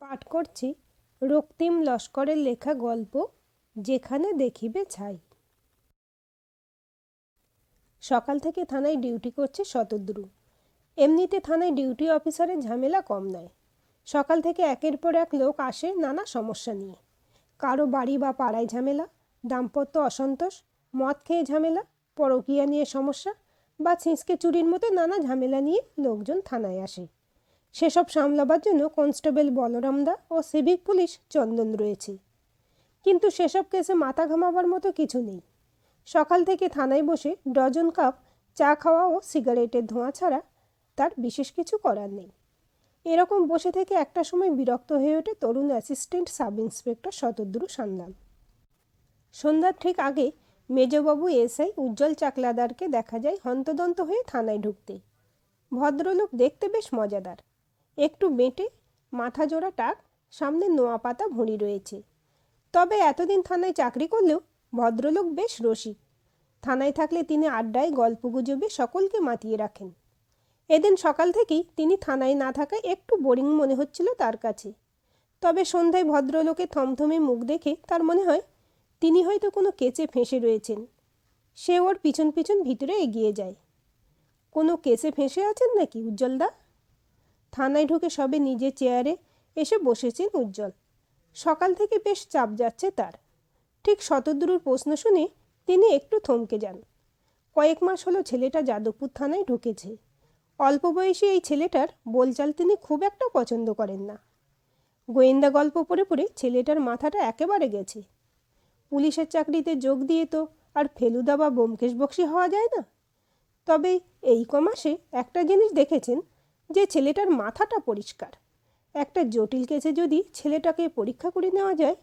পাঠ করছি রক্তিম লস্করের লেখা গল্প যেখানে দেখিবে ছাই। সকাল থেকে থানায় ডিউটি করছে শতদ্রু। এমনিতে থানায় ডিউটি অফিসারের ঝামেলা কম নয়। সকাল থেকে একের পর এক লোক আসে নানা সমস্যা নিয়ে। কারো বাড়ি বা পাড়ায় ঝামেলা, দাম্পত্য অসন্তোষ, মদ খেয়ে ঝামেলা, পরকীয়া নিয়ে সমস্যা বা ছিঁচকে চুরির মতো নানা ঝামেলা নিয়ে লোকজন থানায় আসে। সেসব সামলাবার জন্য কনস্টেবল বলরামদা ও সিভিক পুলিশ চন্দন রয়েছে। কিন্তু সেসব কেসে মাথা ঘামাবার মতো কিছু নেই। সকাল থেকে থানায় বসে ডজন কাপ চা খাওয়া ও সিগারেটের ধোঁয়া ছাড়া তার বিশেষ কিছু করার নেই। এরকম বসে থেকে একটা সময় বিরক্ত হয়ে ওঠে তরুণ assistant sub inspector Satadru Sanyal. সন্ধ্যার ঠিক আগে মেজবাবু এসআই উজ্জ্বল চাকলাদারকে দেখা যায় হন্তদন্ত হয়ে থানায় ঢুকতে। ভদ্রলোক দেখতে বেশ মজাদার, একটু বেঁটে, মাথা জোড়া টাক, সামনে নোয়া পাতা ভুঁড়ি রয়েছে। তবে এতদিন থানায় চাকরি করলেও ভদ্রলোক বেশ রসিক। থানায় থাকলে তিনি আড্ডায় গল্পগুজবে সকলকে মাতিয়ে রাখেন। এদিন সকাল থেকেই তিনি থানায় না থাকায় একটু বোরিং মনে হচ্ছিল তার কাছে। তবে সন্ধ্যায় ভদ্রলোকের থমথমে মুখ দেখে তার মনে হয় তিনি হয়তো কোনো কেচে ফেঁসে রয়েছেন। সে ওর পিছন পিছন ভিতরে এগিয়ে যায়। কোনো কেসে ফেঁসে আছেন নাকি উজ্জ্বলদা? থানায় ঢুকে সবে নিজের চেয়ারে এসে বসেছেন উজ্জ্বল। সকাল থেকে বেশ চাপ যাচ্ছে তার। ঠিক শতদ্রুর প্রশ্ন শুনে তিনি একটু থমকে যান। কয়েক মাস হলো ছেলেটা যাদবপুর থানায় ঢুকেছে। অল্প বয়সী এই ছেলেটার বোলচাল তিনি খুব একটা পছন্দ করেন না। গোয়েন্দা গল্প পড়ে পড়ে ছেলেটার মাথাটা একেবারে গেছে। পুলিশের চাকরিতে যোগ দিয়ে তো আর ফেলুদা বা ব্যোমকেশ বক্সী হওয়া যায় না। তবে এই কমাসে একটা জিনিস দেখেছেন যে ছেলেটার মাথাটা পরিষ্কার। একটা জটিল কেসে যদি ছেলেটাকে পরীক্ষা করে নেওয়া যায়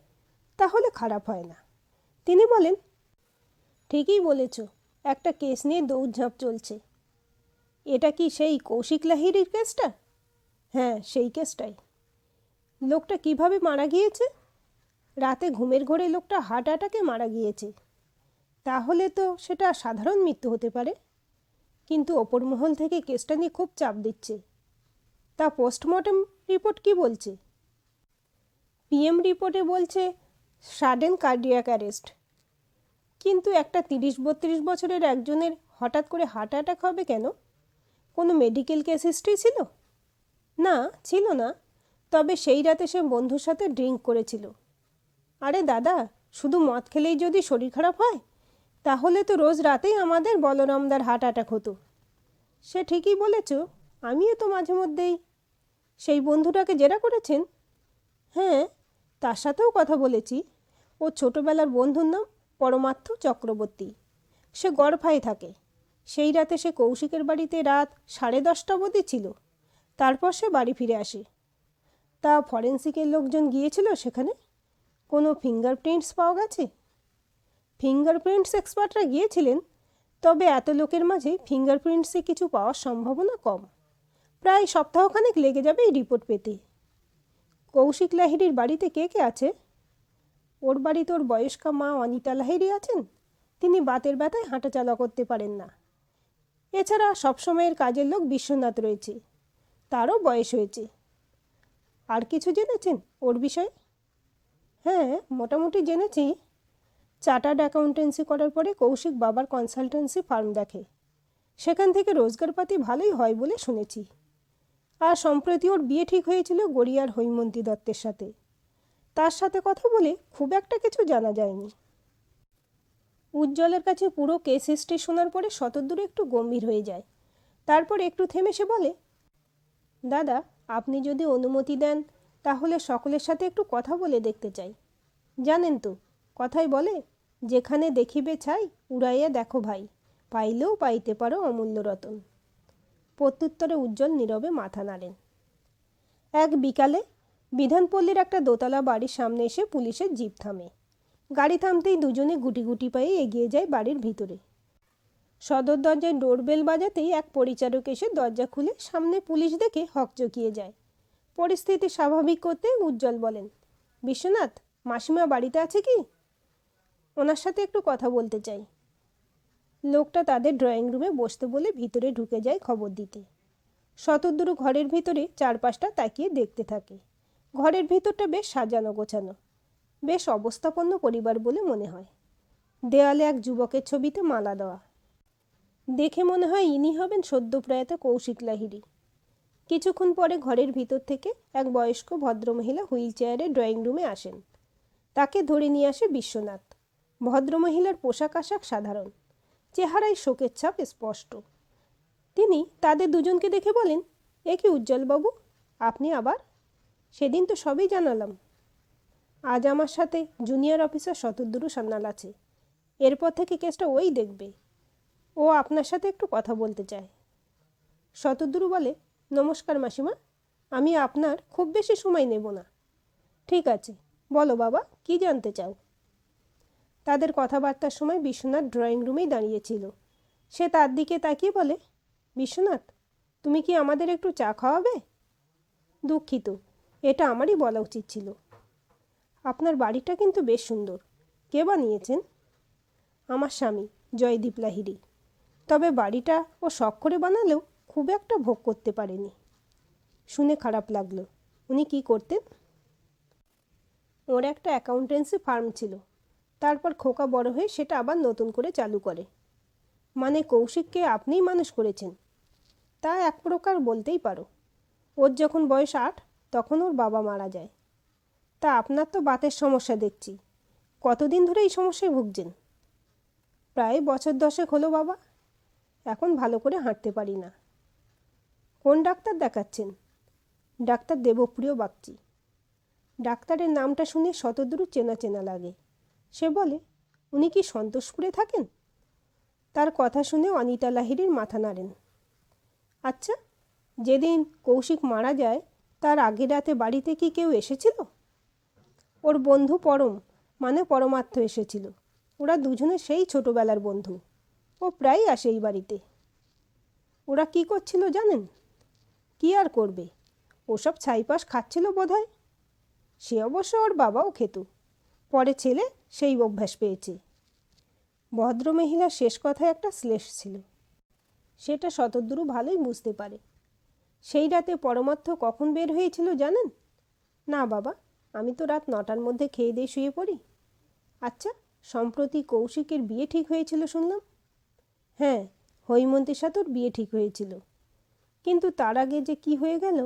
তাহলে খারাপ হয় না। তিনি বলেন, ঠিকই বলেছ, একটা কেস নিয়ে দৌড়ঝাঁপ চলছে। এটা কি সেই কৌশিক লাহিড়ির কেসটা? হ্যাঁ, সেই কেসটাই। লোকটা কিভাবে মারা গিয়েছে? রাতে ঘুমের ঘোরে লোকটা হার্ট অ্যাটাকে মারা গিয়েছে। তাহলে তো সেটা সাধারণ মৃত্যু হতে পারে। কিন্তু ওপর মহল থেকে কেসটা নিয়ে খুব চাপ দিচ্ছে। তা পোস্টমর্টেম রিপোর্ট কি বলছে? পিএম রিপোর্টে বলছে সাডেন কার্ডিয়াক অ্যারেস্ট। কিন্তু একটা 30-32 বছরের একজনের হঠাৎ করে হার্ট অ্যাটাক হবে কেন? কোনো মেডিকেল কেস হিস্ট্রি ছিল? না, ছিল না। তবে সেই রাতে সে বন্ধুর সাথে ড্রিঙ্ক করেছিল। আরে দাদা, শুধু মদ খেলেই যদি শরীর খারাপ হয় তাহলে তো রোজ রাতেই আমাদের বলরামদার হার্ট অ্যাটাক হতো। সে ঠিকই বলেছ, আমিও তো মাঝে মধ্যেই। সেই বন্ধুটাকে জেরা করেছেন? হ্যাঁ, তার সাথেও কথা বলেছি। ও ছোটোবেলার বন্ধুর নাম পরমার্থ চক্রবর্তী। সে গড়ফায় থাকে। সেই রাতে সে কৌশিকের বাড়িতে রাত 10:30 অবধি ছিল। তারপর সে বাড়ি ফিরে আসে। তা ফরেন্সিকের লোকজন গিয়েছিল সেখানে? কোনো ফিঙ্গারপ্রিন্টস পাওয়া গেছে? ফিঙ্গারপ্রিন্টস এক্সপার্টরা গিয়েছিলেন, তবে এত লোকের মাঝে ফিঙ্গারপ্রিন্টসে কিছু পাওয়ার সম্ভাবনা কম। প্রায় সপ্তাহখানেক লেগে যাবে এই রিপোর্ট পেতে। কৌশিক লাহিড়ির বাড়িতে কে কে আছে? ওর বাড়িতে ওর বয়স্কা মা অনিতা লাহিড়ি আছেন। তিনি বাতের ব্যথায় হাঁটাচলা করতে পারেন না। এছাড়া সবসময়ের কাজের লোক বিশ্বনাথ রয়েছে, তারও বয়স হয়েছে। আর কিছু জেনেছেন ওর বিষয়ে? হ্যাঁ, মোটামুটি জেনেছি। চার্টার্ড অ্যাকাউন্টেন্সি করার পরে কৌশিক বাবার কনসালটেন্সি ফার্ম দেখে। সেখান থেকে রোজগারপাতি ভালোই হয় বলে শুনেছি। আর সম্প্রতি ওর বিয়ে ঠিক হয়েছিল গড়িয়ার হৈমন্তী দত্তের সাথে। তার সাথে কথা বলে খুব একটা কিছু জানা যায়নি। উজ্জ্বলের কাছে পুরো কেস হিস্ট্রি শোনার পরে শতদ্রু একটু গম্ভীর হয়ে যায়। তারপর একটু থেমে সে বলে, দাদা, আপনি যদি অনুমতি দেন তাহলে সকলের সাথে একটু কথা বলে দেখতে চাই। জানেন তো কথাই বলে, যেখানে দেখিবে ছাই উড়াইয়া দেখো ভাই, পাইলেও পাইতে পারো অমূল্য রতন। প্রত্যুত্তরে উজ্জ্বল নীরবে মাথা নাড়েন। এক বিকালে বিধানপল্লীর একটা দোতলা বাড়ির সামনে এসে পুলিশের জিপ থামে। গাড়ি থামতেই দুজনে গুটি গুটি পায়ে এগিয়ে যায় বাড়ির ভিতরে। সদর দরজায় ডোরবেল বাজাতেই এক পরিচারক এসে দরজা খুলে সামনে পুলিশ দেখে হকচকিয়ে যায়। পরিস্থিতি স্বাভাবিক করতে উজ্জ্বল বলেন, বিশ্বনাথ, মাসিমা বাড়িতে আছে কি? ওনার সাথে একটু কথা বলতে চাই। লোকটা তাদের ড্রয়িং রুমে বসতে বলে ভিতরে ঢুকে যায় খবর দিতে। শতদ্রু ঘরের ভিতরে চারপাশটা তাকিয়ে দেখতে থাকে। ঘরের ভিতরটা বেশ সাজানো গোছানো, বেশ অবস্থাপন্ন পরিবার বলে মনে হয়। দেয়ালে এক যুবকের ছবিতে মালা দেওয়া, দেখে মনে হয় ইনি হবেন সদ্যপ্রয়াত কৌশিক লাহিড়ী। কিছুক্ষণ পরে ঘরের ভিতর থেকে এক বয়স্ক ভদ্রমহিলা হুইল চেয়ারে ড্রয়িং রুমে আসেন। তাকে ধরে নিয়ে আসে বিশ্বনাথ। ভদ্রমহিলার পোশাক আশাক সাধারণ, চেহারায় শোকের ছাপ স্পষ্ট। তিনি তাদের দুজনকে দেখে বলেন, এ কি উজ্জ্বলবাবু, আপনি আবার? সেদিন তো সবই জানালাম। আজ আমার সাথে জুনিয়র অফিসার শতদ্রু সান্যাল আছে। এরপর থেকে কেসটা ওই দেখবে। ও আপনার সাথে একটু কথা বলতে চায়। শতদ্রু বলে, নমস্কার মাসিমা, আমি আপনার খুব বেশি সময় নেব না। ঠিক আছে, বলো বাবা, কি জানতে চাও? তাদের কথাবার্তার সময় বিশ্বনাথ ড্রয়িং রুমেই দাঁড়িয়েছিল। সে তার দিকে তাকিয়ে বলে, বিশ্বনাথ, তুমি কি আমাদের একটু চা খাওয়াবে? দুঃখিত, এটা আমারই বলা উচিত ছিল। আপনার বাড়িটা কিন্তু বেশ সুন্দর। কে বানিয়েছেন? আমার স্বামী জয়দীপ লাহিড়ী। তবে বাড়িটা ও শখ করে বানালেও খুব একটা ভোগ করতে পারেনি। শুনে খারাপ লাগলো। উনি কি করতেন? ওর একটা অ্যাকাউন্টেন্সি ফার্ম ছিল, তারপর খোকা বড় হয়ে সেটা আবার নতুন করে চালু করে। মানে কৌশিককে আপনিই মানুষ করেছেন? তা এক প্রকার বলতেই পারো। ওর যখন বয়স 8 তখন ওর বাবা মারা যায়। তা আপনার তো বাতের সমস্যা দেখছি। কতদিন ধরে এই সমস্যায় ভুগছেন? প্রায় বছর 10 হলো বাবা। এখন ভালো করে হাঁটতে পারি না। কোন ডাক্তার দেখাচ্ছেন? ডাক্তার দেবপ্রিয় বাগচি। ডাক্তারের নামটা শুনে শতদ্রু চেনা চেনা লাগে। সে বলে, উনি কি সন্তোষপুরে থাকেন? তার কথা শুনে অনিতা লাহিড়ীর মাথা নাড়েন। আচ্ছা, যেদিন কৌশিক মারা যায় তার আগের রাতে বাড়িতে কি কেউ এসেছিল? ওর বন্ধু পরম, মানে পরমার্থ এসেছিল। ওরা দুজনে সেই ছোটবেলার বন্ধু। ও প্রায়ই আসে এই বাড়িতে। ওরা কি করছিল জানেন? কি আর করবে, ওসব ছাইপাশ খাচ্ছিল বোধহয়। সে অবশ্য ওর বাবাও খেত, পরে ছেলে সেই অভ্যাস পেয়েছে। ভদ্রমহিলার শেষ কথায় একটা শ্লেষ ছিল, সেটা শতদ্রু ভালোই বুঝতে পারে। সেই রাতে পরমার্থ কখন বের হয়েছিল জানেন? না বাবা, আমি তো রাত 9টার মধ্যে খেয়ে দিয়ে শুয়ে পড়ি। আচ্ছা, সম্প্রতি কৌশিকের বিয়ে ঠিক হয়েছিল শুনলাম। হ্যাঁ, হৈমন্তীর সাথে ওর বিয়ে ঠিক হয়েছিল, কিন্তু তার আগে যে কি হয়ে গেল।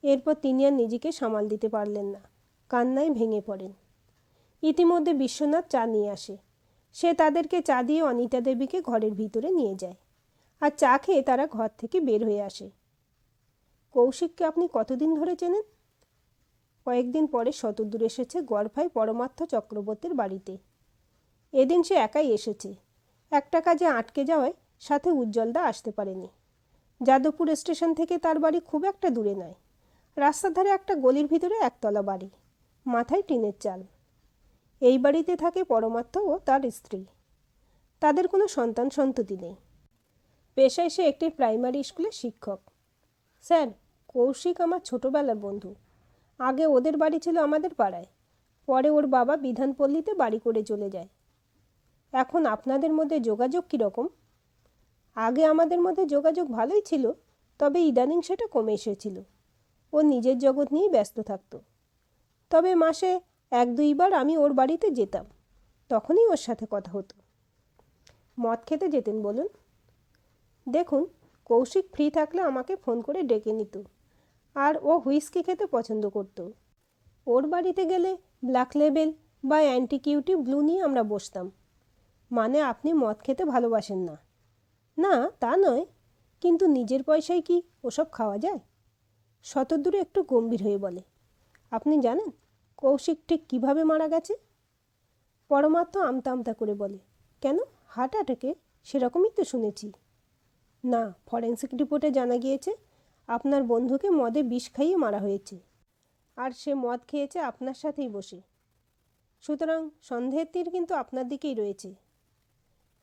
এরপর তিনি আর নিজেকে সামাল দিতে পারলেন না, কান্নায় ভেঙে পড়েন। ইতিমধ্যে বিশ্বনাথ চা নিয়ে আসে। সে তাদেরকে চা দিয়ে অনিতা দেবীকে ঘরের ভিতরে নিয়ে যায়, আর চা খেয়ে তারা ঘর থেকে বের হয়ে আসে। কৌশিককে আপনি কতদিন ধরে চেনেন? কয়েকদিন পরে শতদ্রু এসেছে গড়ফাই পরমার্থ চক্রবর্তীর বাড়িতে। এদিন সে একাই এসেছে। একটা কাজে আটকে যাওয়ায় সাথে উজ্জ্বলদা আসতে পারেনি। যাদবপুর স্টেশন থেকে তার বাড়ি খুব একটা দূরে নয়। রাস্তার ধারে একটা গলির ভিতরে একতলা বাড়ি, মাথায় টিনের চাল। এই বাড়িতে থাকে পরমার্থ ও তার স্ত্রী। তাদের কোনো সন্তান সন্ততি নেই। পেশায় সে একটি প্রাইমারি স্কুলের শিক্ষক। স্যার, কৌশিক আমার ছোটবেলার বন্ধু। আগে ওদের বাড়ি ছিল আমাদের পাড়ায়, পরে ওর বাবা বিধানপল্লীতে বাড়ি করে চলে যায়। এখন আপনাদের মধ্যে যোগাযোগ কীরকম? আগে আমাদের মধ্যে যোগাযোগ ভালোই ছিল, তবে ইদানিং সেটা কমে এসেছিল। ও নিজের জগৎ নিয়েই ব্যস্ত থাকতো। তবে মাসে 1-2বার আমি ওর বাড়িতে যেতাম, তখনই ওর সাথে কথা হতো। মদ খেতে যেতেন বলুন? দেখুন, কৌশিক ফ্রি থাকলে আমাকে ফোন করে ডেকে নিত, আর ও হুইস্কি খেতে পছন্দ করত। ওর বাড়িতে গেলে ব্ল্যাক লেবেল বা অ্যান্টিকিউটি ব্লু নিয়ে আমরা বসতাম। মানে আপনি মদ খেতে ভালোবাসেন না? না, তা নয়, কিন্তু নিজের পয়সায় কি ওসব খাওয়া যায়? শতদ্রু একটু গম্ভীর হয়ে বলে, আপনি জানেন কৌশিক ঠিক কীভাবে মারা গেছে? পরমার্থ আমতা আমতা করে বলে, কেন, হার্ট অ্যাটাকে? সেরকমই তো শুনেছি। না, ফরেন্সিক রিপোর্টে জানা গিয়েছে আপনার বন্ধুকে মদে বিষ খাইয়ে মারা হয়েছে, আর সে মদ খেয়েছে আপনার সাথেই বসে। সুতরাং সন্দেহের তীর কিন্তু আপনার দিকেই রয়েছে।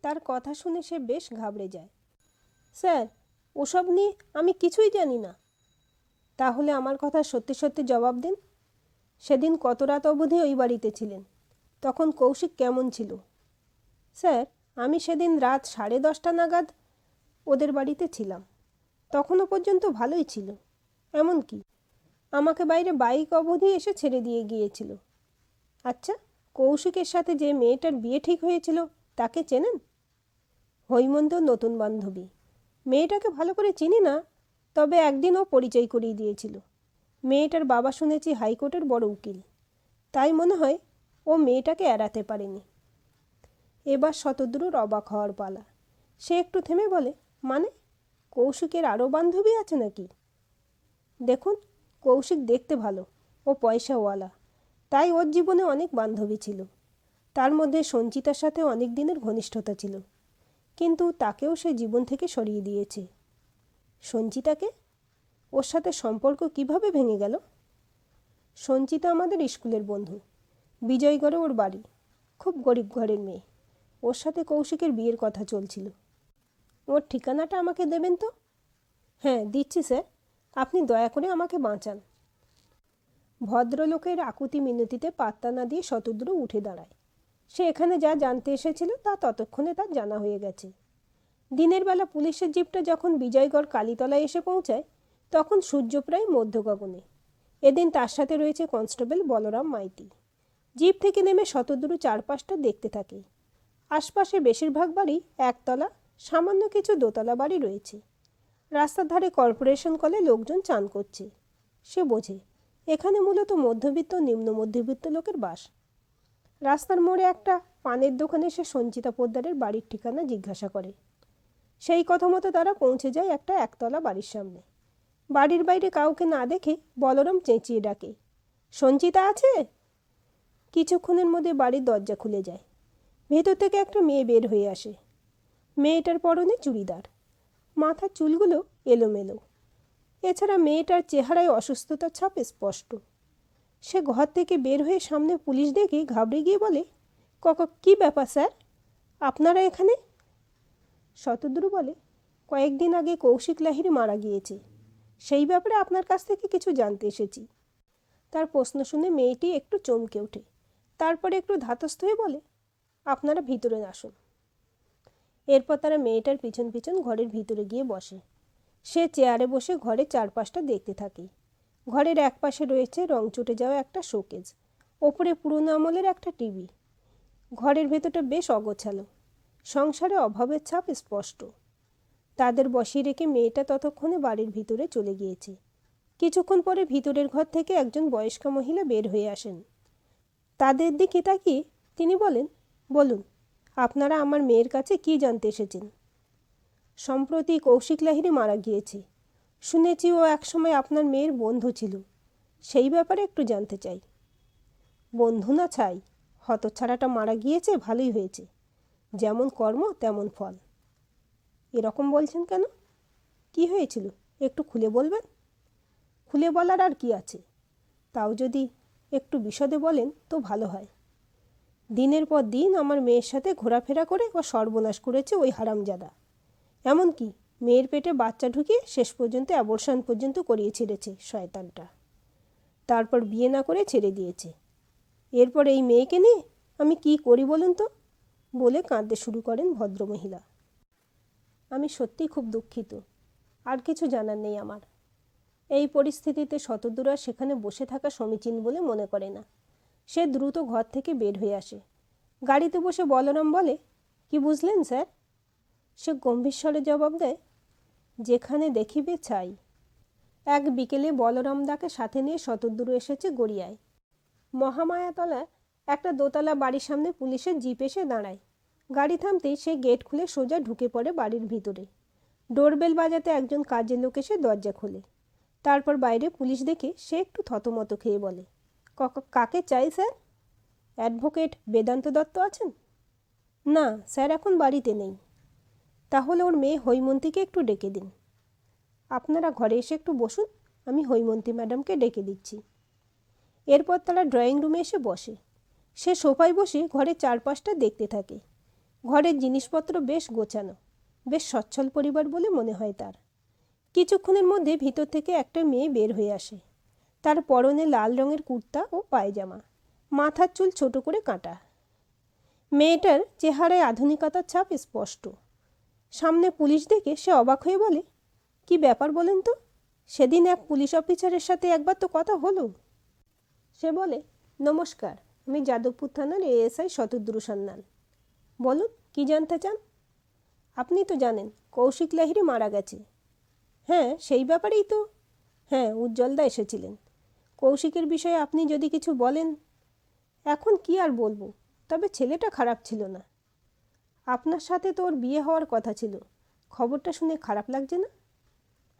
তার কথা শুনে সে বেশ ঘাবড়ে যায়। স্যার, ওসব নিয়ে আমি কিছুই জানি না। তাহলে আমার কথা সত্যি সত্যি জবাব দিন। সেদিন কত রাত অবধি ওই বাড়িতে ছিলেন? তখন কৌশিক কেমন ছিল? স্যার, আমি সেদিন রাত 10:30 নাগাদ ওদের বাড়িতে ছিলাম। তখনও পর্যন্ত ভালোই ছিল। এমন কি, আমাকে বাইরে বাইক অবধি এসে ছেড়ে দিয়ে গিয়েছিল। আচ্ছা, কৌশিকের সাথে যে মেয়েটার বিয়ে ঠিক হয়েছিল তাকে চেনেন? হৈমন্তর নতুন বান্ধবী। মেয়েটাকে ভালো করে চিনি না, তবে একদিন ও পরিচয় করিয়ে দিয়েছিল। মেয়েটার বাবা শুনেছি হাইকোর্টের বড় উকিল, তাই মনে হয় ও মেয়েটাকে এড়াতে পারেনি। এবার শতদ্রুর অবাক হওয়ার পালা। সে একটু থেমে বলে, মানে কৌশিকের আরও বান্ধবী আছে নাকি? দেখুন, কৌশিক দেখতে ভালো ও পয়সাওয়ালা, তাই ওর জীবনে অনেক বান্ধবী ছিল। তার মধ্যে সঞ্চিতার সাথে অনেক দিনের ঘনিষ্ঠতা ছিল, কিন্তু তাকেও সে জীবন থেকে সরিয়ে দিয়েছে। সঞ্চিতাকে? ওর সাথে সম্পর্ক কিভাবে ভেঙে গেল? সঞ্চিতা আমাদের স্কুলের বন্ধু। বিজয়গড়ে ওর বাড়ি। খুব গরিব ঘরের মেয়ে। ওর সাথে কৌশিকের বিয়ের কথা চলছিল। ওর ঠিকানাটা আমাকে দেবেন তো? হ্যাঁ, দিচ্ছি স্যার। আপনি দয়া করে আমাকে বাঁচান। ভদ্রলোকের আকুতি মিনতিতে পাত্তা না দিয়ে শতদ্রু উঠে দাঁড়ায়। সে এখানে যা জানতে এসেছিল তা ততক্ষণে তার জানা হয়ে গেছে। দিনের বেলা পুলিশের জিপটা যখন বিজয়গড় কালীতলায় এসে পৌঁছায়, তখন সূর্য প্রায় মধ্যগগনে। এদিন তার সাথে রয়েছে কনস্টেবল বলরাম মাইতি। জিপ থেকে নেমে শতদ্রু চারপাশটা দেখতে থাকে। আশপাশে বেশিরভাগ বাড়ি একতলা, সামান্য কিছু দোতলা বাড়ি রয়েছে। রাস্তার ধারে কর্পোরেশন কলে লোকজন চান করছে। সে বোঝে এখানে মূলত মধ্যবিত্ত নিম্ন মধ্যবিত্ত লোকের বাস। রাস্তার মোড়ে একটা পানের দোকানে সে সঞ্চিতা পোদ্দারের বাড়ির ঠিকানা জিজ্ঞাসা করে। সেই কথা মতো তারা পৌঁছে যায় একটা একতলা বাড়ির সামনে। বাড়ির বাইরে কাউকে না দেখে বলরাম চেঁচিয়ে ডাকে, সঞ্চিতা আছে? কিছুক্ষণের মধ্যে বাড়ির দরজা খুলে যায়। ভেতর থেকে একটা মেয়ে বের হয়ে আসে। মেয়েটার পরনে চুড়িদার, মাথার চুলগুলো এলোমেলো। এছাড়া মেয়েটার চেহারায় অসুস্থতার ছাপ স্পষ্ট। সে ঘর থেকে বের হয়ে সামনে পুলিশ দেখে ঘাবড়ে গিয়ে বলে, কী ব্যাপার স্যার, আপনারা এখানে? শতদ্রু বলে, কয়েকদিন আগে কৌশিক লাহিড়ী মারা গিয়েছে, সেই ব্যাপারে আপনার কাছ থেকে কিছু জানতে এসেছি। তার প্রশ্ন শুনে মেয়েটি একটু চমকে ওঠে, তারপরে একটু ধাতস্থ হয়ে বলে, আপনারা ভিতরে আসুন। এরপর তারা মেয়েটার পিছন পিছন ঘরের ভিতরে গিয়ে বসে। সে চেয়ারে বসে ঘরের চারপাশটা দেখতে থাকে। ঘরের এক পাশে রয়েছে রং চটে যাওয়া একটা শোকেজ, ওপরে পুরনো আমলের একটা টিভি। ঘরের ভেতরটা বেশ অগোছালো, সংসারে অভাবের ছাপ স্পষ্ট। তাদের বসিয়ে রেখে মেয়েটা ততক্ষণে বাড়ির ভিতরে চলে গিয়েছে। কিছুক্ষণ পরে ভিতরের ঘর থেকে একজন বয়স্কা মহিলা বের হয়ে আসেন। তাদের দিকে তাকিয়ে তিনি বলেন, বলুন, আপনারা আমার মেয়ের কাছে কি জানতে এসেছেন? সম্প্রতি কৌশিক লাহিড়ী মারা গিয়েছে। শুনেছি ও একসময় আপনার মেয়ের বন্ধু ছিল, সেই ব্যাপারে একটু জানতে চাই। বন্ধু না ছাই, হতচ্ছাড়াটা মারা গিয়েছে, ভালোই হয়েছে। যেমন কর্ম তেমন ফল। এরকম বলছেন কেন? কি হয়েছিল একটু খুলে বলবেন? খুলে বলার আর কি আছে, তাও যদি একটু বিশদে বলেন তো ভালো হয়। দিনের পর দিন আমার মেয়ের সাথে ঘোরাফেরা করে ও সর্বনাশ করেছে ওই হারামজাদা। এমনকি মেয়ের পেটে বাচ্চা ঢুকিয়ে শেষ পর্যন্ত অ্যাবর্শন পর্যন্ত করিয়ে ছেড়েছে শয়তানটা। তারপর বিয়ে না করে ছেড়ে দিয়েছে। এরপর এই মেয়েকে নিয়ে আমি কি করি বলুন তো, বলে কাঁদতে শুরু করেন ভদ্রমহিলা। আমি সত্যিই খুব দুঃখিত, আর কিছু জানার নেই আমার। এই পরিস্থিতিতে শতদ্রু সেখানে বসে থাকা সমীচীন বলে মনে করে না। সে দ্রুত ঘর থেকে বের হয়ে আসে। গাড়িতে বসে বলরাম বলে, কি বুঝলেন স্যার? সে গম্ভীর স্বরে জবাব দেয়, যেখানে দেখিবে চাই। এক বিকেলে বলরামদাকে সাথে নিয়ে শতদ্রু এসেছে গড়িয়ায়। মহামায়াতলা একটা দোতলা বাড়ির সামনে পুলিশের জিপ এসে দাঁড়ায়। গাড়ি থামতেই সে গেট খুলে সোজা ঢুকে পড়ে বাড়ির ভিতরে। ডোরবেল বাজাতে একজন কাজের লোক এসে দরজা খোলে। তারপর বাইরে পুলিশ দেখে সে একটু থতমত খেয়ে বলে, কাকে চাই স্যার? অ্যাডভোকেট বেদান্ত দত্ত আছেন? না স্যার, এখন বাড়িতে নেই। তাহলে ওর মেয়ে হৈমন্তীকে একটু ডেকে দিন। আপনারা ঘরে এসে একটু বসুন, আমি হৈমন্তী ম্যাডামকে ডেকে দিচ্ছি। এরপর তারা ড্রয়িং রুমে এসে বসে। সে সোফায় বসে ঘরের চারপাশটা দেখতে থাকে। ঘরের জিনিসপত্র বেশ গোছানো, বেশ সচ্ছল পরিবার বলে মনে হয় তার। কিছুক্ষণের মধ্যে ভিতর থেকে একটা মেয়ে বের হয়ে আসে। তার পরনে লাল রঙের কুর্তা ও পায়জামা, মাথার চুল ছোট করে কাটা। মেয়েটার চেহারায় আধুনিকতার ছাপ স্পষ্ট। সামনে পুলিশ দেখে সে অবাক হয়ে বলে, কি ব্যাপার বলেন তো? সেদিন এক পুলিশ অফিসারের সাথে একবার তো কথা হলো। সে বলে, নমস্কার, আমি যাদবপুর থানার এএসআই শতদ্রু সান্যাল। বলুন, কি জানতে চান? আপনি তো জানেন কৌশিক লাহিড়ী মারা গেছে। হ্যাঁ, সেই ব্যাপারেই তো। হ্যাঁ, উজ্জ্বলদা এসেছিলেন। কৌশিকের বিষয়ে আপনি যদি কিছু বলেন। এখন কি আর বলবো, তবে ছেলেটা খারাপ ছিল না। আপনার সাথে তো ওর বিয়ে হওয়ার কথা ছিল। খবরটা শুনে খারাপ লাগছে না?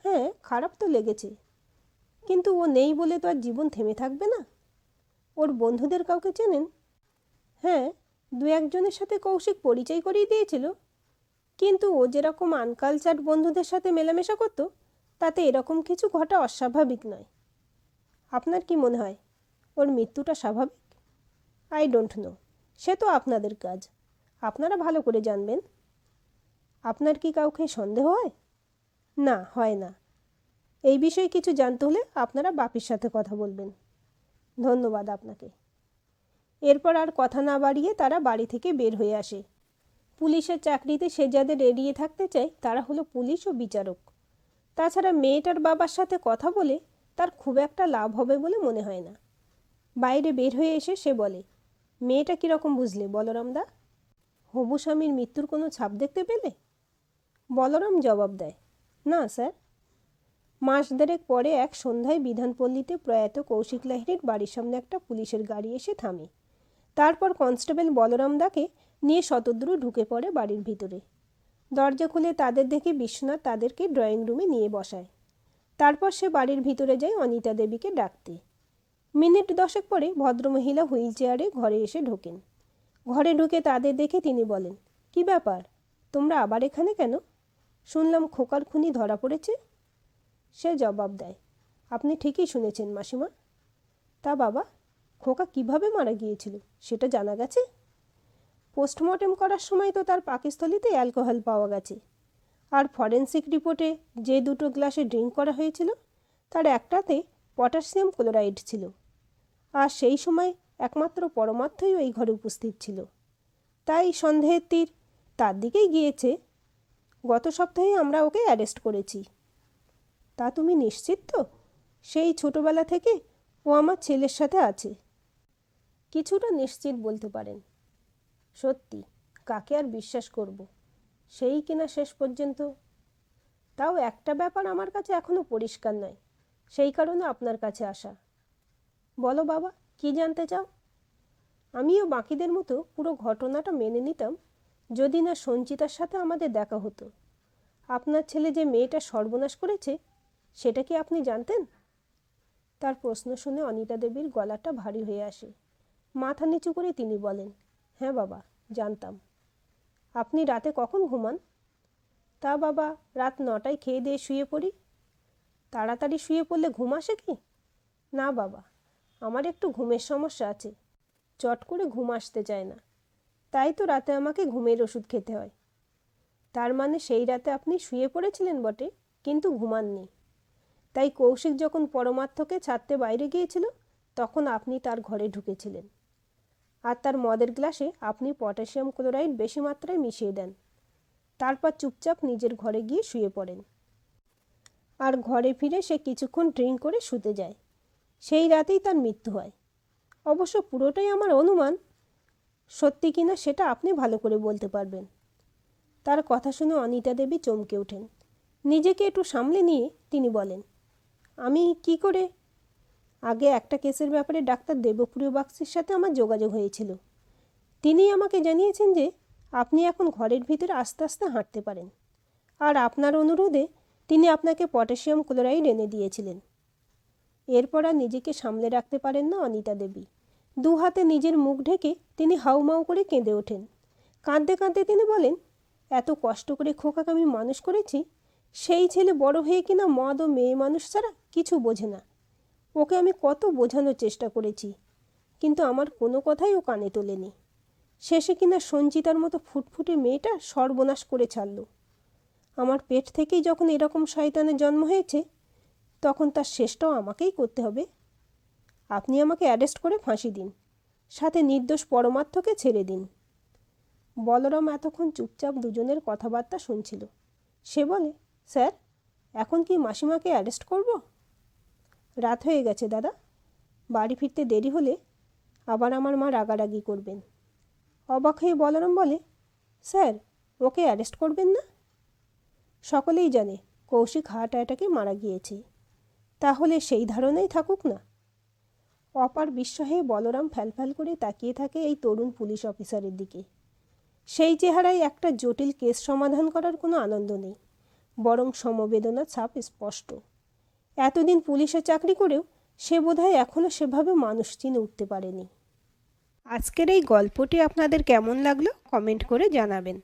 হ্যাঁ, খারাপ তো লেগেছে, কিন্তু ও নেই বলে তো আর জীবন থেমে থাকবে না। ওর বন্ধুদের কাউকে চেনেন? হ্যাঁ, দু একজনের সাথে কৌশিক পরিচয় করিয়ে দিয়েছিল, কিন্তু ও যেরকম আনকালচার্ড বন্ধুদের সাথে মেলামেশা করতো, তাতে এরকম কিছু ঘটা অস্বাভাবিক নয়। আপনার কি মনে হয় ওর মৃত্যুটা স্বাভাবিক? আই ডোন্ট নো, সে তো আপনাদের কাজ, আপনারা ভালো করে জানবেন। আপনার কি কাউকে সন্দেহ হয়? না, হয় না। এই বিষয়ে কিছু জানতে হলে আপনারা বাপির সাথে কথা বলবেন। ধন্যবাদ আপনাকে। এরপর আর কথা না বাড়িয়ে তারা বাড়ি থেকে বের হয়ে আসে। পুলিশের চাকরিতে সে যাদের এড়িয়ে থাকতে চায় তারা হলো পুলিশ ও বিচারক। তাছাড়া মেয়েটার বাবার সাথে কথা বলে তার খুব একটা লাভ হবে বলে মনে হয় না। বাইরে বের হয়ে এসে সে বলে, মেয়েটা কীরকম বুঝলে বলরামদা? হবু স্বামীর মৃত্যুর কোনো ছাপ দেখতে পেলে? বলরাম জবাব দেয়, না স্যার। মাস দেড়েক পরে এক সন্ধ্যায় বিধানপল্লীতে প্রয়াত কৌশিক লাহিড়ীর বাড়ির সামনে একটা পুলিশের গাড়ি এসে থামে। তারপর কনস্টেবল বলরামদাকে নিয়ে শতদ্রু ঢুকে পড়ে বাড়ির ভিতরে। দরজা খুলে তাদের দেখে বিশ্বনাথ তাদেরকে ড্রয়িং রুমে নিয়ে বসায়। তারপর সে বাড়ির ভিতরে যায় অনিতা দেবীকে ডাকতে। মিনিট 10 পরে ভদ্রমহিলা হুইল চেয়ারে ঘরে এসে ঢোকেন। ঘরে ঢুকে তাদের দেখে তিনি বলেন, কি ব্যাপার, তোমরা আবার এখানে কেন? শুনলাম খোকার খুনি ধরা পড়েছে। সে জবাব দেয়, আপনি ঠিকই শুনেছেন মাসিমা। তা বাবা, খোকা কিভাবে মারা গিয়েছিল সেটা জানা গেছে? পোস্টমর্টেম করার সময় তো তার পাকস্থলীতে অ্যালকোহল পাওয়া গেছে, আর ফরেন্সিক রিপোর্টে যে দুটো গ্লাসে ড্রিঙ্ক করা হয়েছিল তার একটাতে পটাশিয়াম ক্লোরাইড ছিল, আর সেই সময় একমাত্র পরমার্থই ওই ঘরে উপস্থিত ছিল। তাই সন্দেহের তীর তার দিকেই গিয়েছে। গত সপ্তাহে আমরা ওকে অ্যারেস্ট করেছি। তা তুমি নিশ্চিত তো? সেই ছোটবেলা থেকে ও আমার ছেলের সাথে আছে। কিছুটা নিশ্চিত বলতে পারেন। সত্যি, কাকে আর বিশ্বাস করব, সেই কিনা শেষ পর্যন্ত। তাও একটা ব্যাপার আমার কাছে এখনও পরিষ্কার নয়, সেই কারণে আপনার কাছে আসা। বলো বাবা, কি জানতে চাও? আমিও বাকিদের মতো পুরো ঘটনাটা মেনে নিতাম যদি না সঞ্চিতার সাথে আমাদের দেখা হতো। আপনার ছেলে যে মেয়েটা সর্বনাশ করেছে সেটা কি আপনি জানতেন? তার প্রশ্ন শুনে অনিতা দেবীর গলাটা ভারী হয়ে আসে। মাথা নিচু করে তিনি বলেন, হ্যাঁ বাবা, জানতাম। আপনি রাতে কখন ঘুমান? তা বাবা, রাত 9টায় খেয়ে দিয়ে শুয়ে পড়ি। তাড়াতাড়ি শুয়ে পড়লে ঘুম আসে কি? না বাবা, আমার একটু ঘুমের সমস্যা আছে, চট করে ঘুম আসতে চায় না, তাই তো রাতে আমাকে ঘুমের ওষুধ খেতে হয়। তার মানে সেই রাতে আপনি শুয়ে পড়েছিলেন বটে, কিন্তু ঘুমাননি। তাই কৌশিক যখন পরমার্থকে ছাড়তে বাইরে গিয়েছিল তখন আপনি তার ঘরে ঢুকেছিলেন, আর তার মদের গ্লাসে আপনি পটাশিয়াম ক্লোরাইড বেশি মাত্রায় মিশিয়ে দেন। তারপর চুপচাপ নিজের ঘরে গিয়ে শুয়ে পড়েন, আর ঘরে ফিরে সে কিছুক্ষণ ড্রিঙ্ক করে শুতে যায়। সেই রাতেই তার মৃত্যু হয়। অবশ্য পুরোটাই আমার অনুমান, সত্যি কিনা সেটা আপনি ভালো করে বলতে পারবেন। তার কথা শুনে অনিতা দেবী চমকে ওঠেন। নিজেকে একটু সামলে নিয়ে তিনি বলেন, আমি কি করে? আগে একটা কেসের ব্যাপারে ডাক্তার দেবপ্রিয় বাগচির সাথে আমার যোগাযোগ হয়েছিল। তিনি আমাকে জানিয়েছেন যে আপনি এখন ঘরের ভিতরে আস্তে আস্তে হাঁটতে পারেন, আর আপনার অনুরোধে তিনি আপনাকে পটাশিয়াম ক্লোরাইড এনে দিয়েছিলেন। এরপর আর নিজেকে সামলে রাখতে পারেন না অনিতা দেবী। দু হাতে নিজের মুখ ঢেকে তিনি হাউমাউ করে কেঁদে ওঠেন। কাঁদতে কাঁদতে তিনি বলেন, এত কষ্ট করে খোকাকে আমি মানুষ করেছি, সেই ছেলে বড় হয়ে কিনা মদ ও মেয়ে মানুষ ছাড়া কিছু বোঝে না। ওকে আমি কত বোঝানোর চেষ্টা করেছি, কিন্তু আমার কোনো কথাই ও কানে তোলেনি। শেষে কিনা সঞ্চিতার মতো ফুটফুটে মেয়েটা সর্বনাশ করে ছাড়ল। আমার পেট থেকেই যখন এরকম শয়তানের জন্ম হয়েছে, তখন তার শেষটাও আমাকেই করতে হবে। আপনি আমাকে অ্যারেস্ট করে ফাঁসি দিন, সাথে নির্দোষ পরমার্থকে ছেড়ে দিন। বলরাম এতক্ষণ চুপচাপ দুজনের কথাবার্তা শুনছিল। সে বলে, স্যার, এখন কি মাসিমাকে অ্যারেস্ট করব? রাত হয়ে গেছে দাদা, বাড়ি ফিরতে দেরি হলে আবার আমার মা রাগারাগি করবেন। অবাক হয়ে বলরাম বলে, স্যার, ওকে অ্যারেস্ট করবেন না? সকলেই জানে কৌশিক হার্ট অ্যাটাকে মারা গিয়েছে, তাহলে সেই ধারণাই থাকুক না। অপার বিস্ময়ে বলরাম ফ্যালফ্যাল করে তাকিয়ে থাকে এই তরুণ পুলিশ অফিসারের দিকে। সেই চেহারায় একটা জটিল কেস সমাধান করার কোনো আনন্দ নেই, বরং সমবেদনার ছাপ স্পষ্ট। এতদিন পুলিশে চাকরি করেও সে বোধহয় এখনও সেভাবে মানুষ চিনে উঠতে পারেনি। আজকের এই গল্পটি আপনাদের কেমন লাগলো কমেন্ট করে জানাবেন।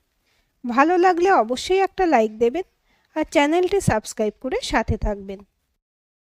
ভালো লাগলে অবশ্যই একটা লাইক দেবেন আর চ্যানেলটি সাবস্ক্রাইব করে সাথে থাকবেন।